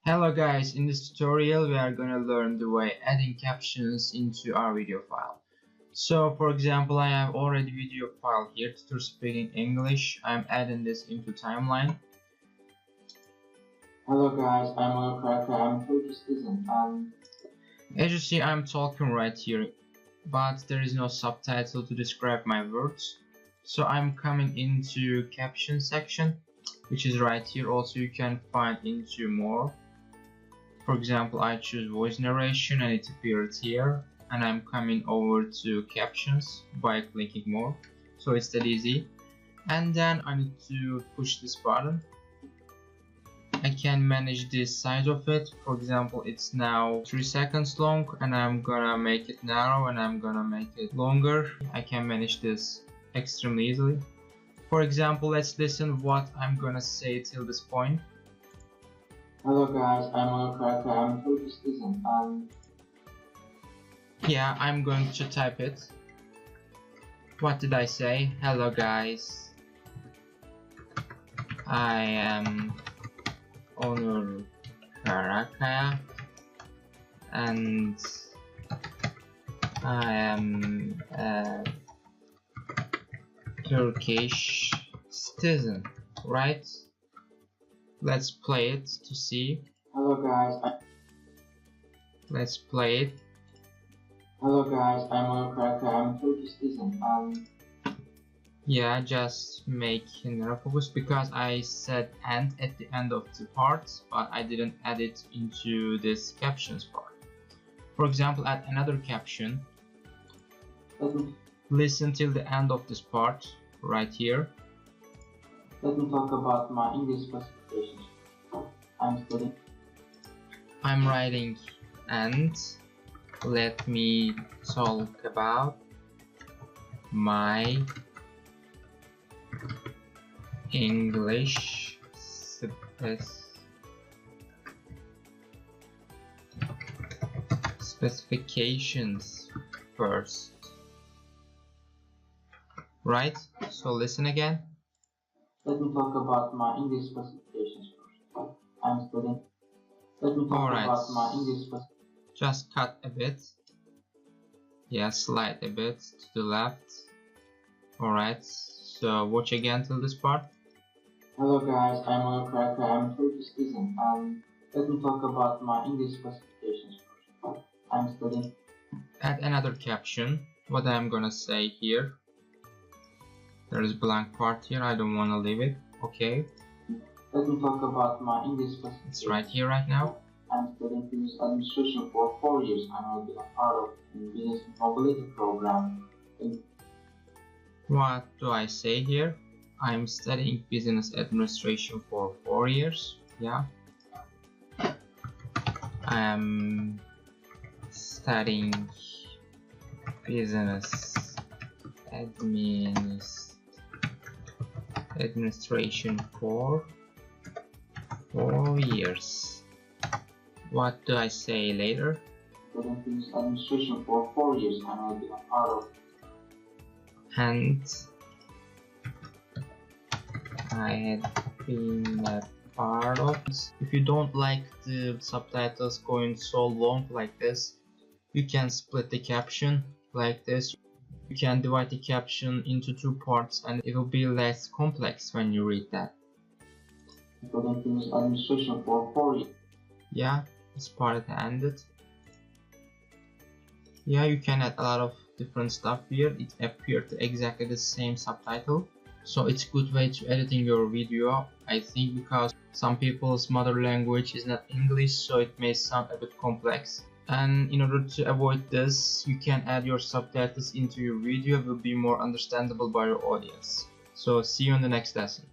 Hello guys, in this tutorial we are gonna learn the way adding captions into our video file. So for example, I have already video file here, tutor speaking English. I'm adding this into timeline. Hello guys, I'm Cracker. I'm Turkish citizen. As you see, I'm talking right here, but there is no subtitle to describe my words. So I'm coming into caption section, which is right here. Also you can find into more. For example, I choose voice narration and it appears here, and I'm coming over to captions by clicking more. So it's that easy. And then I need to push this button. I can manage this size of it. For example, it's now 3 seconds long, and I'm gonna make it narrow and I'm gonna make it longer. I can manage this extremely easily. For example, let's listen what I'm gonna say till this point. Hello guys, I'm Cracker. I'm Turkish citizen. Yeah, I'm going to type it. What did I say? Hello guys, I am Onur Karakaya and I am a Turkish citizen, right? Let's play it to see. Hello guys. Let's play it. Hello guys, I'm Cracker. I'm Turkish citizen. Yeah, just making a focus because I said "and" at the end of the part, but I didn't add it into this captions part. For example, add another caption. Listen till the end of this part right here. Let me talk about my English specifications. I'm studying. I'm writing "and" let me talk about my English specifications first. Right? So listen again. Let me talk about my English specifications first. I'm studying. Let me talk about my English specifications. Just cut a bit. Yeah, slide a bit to the left. Alright, so watch again till this part. Hello guys, I'm Cracker. I'm Turkish citizen. Let me talk about my English specifications first. I'm studying. Add another caption. What I'm gonna say here. There is blank part here. I don't want to leave it. Okay. Let me talk about my English specifications. It's right here right now. I'm studying business administration for 4 years. I will be a part of the business mobility program. What do I say here? I'm studying business administration for 4 years. Yeah. I'm studying business administration for 4 years. What do I say later? Studying business administration for 4 years. I will be a part of. And I had been a part of. If you don't like the subtitles going so long like this, you can split the caption like this. You can divide the caption into 2 parts and it will be less complex when you read that. Studying business administration for 4 years. Yeah, this part ended. Yeah, you can add a lot of different stuff here. It appeared exactly the same subtitle, so it's a good way to editing your video, I think, because some people's mother language is not English, so it may sound a bit complex. And in order to avoid this, you can add your subtitles into your video. It will be more understandable by your audience. So see you in the next lesson.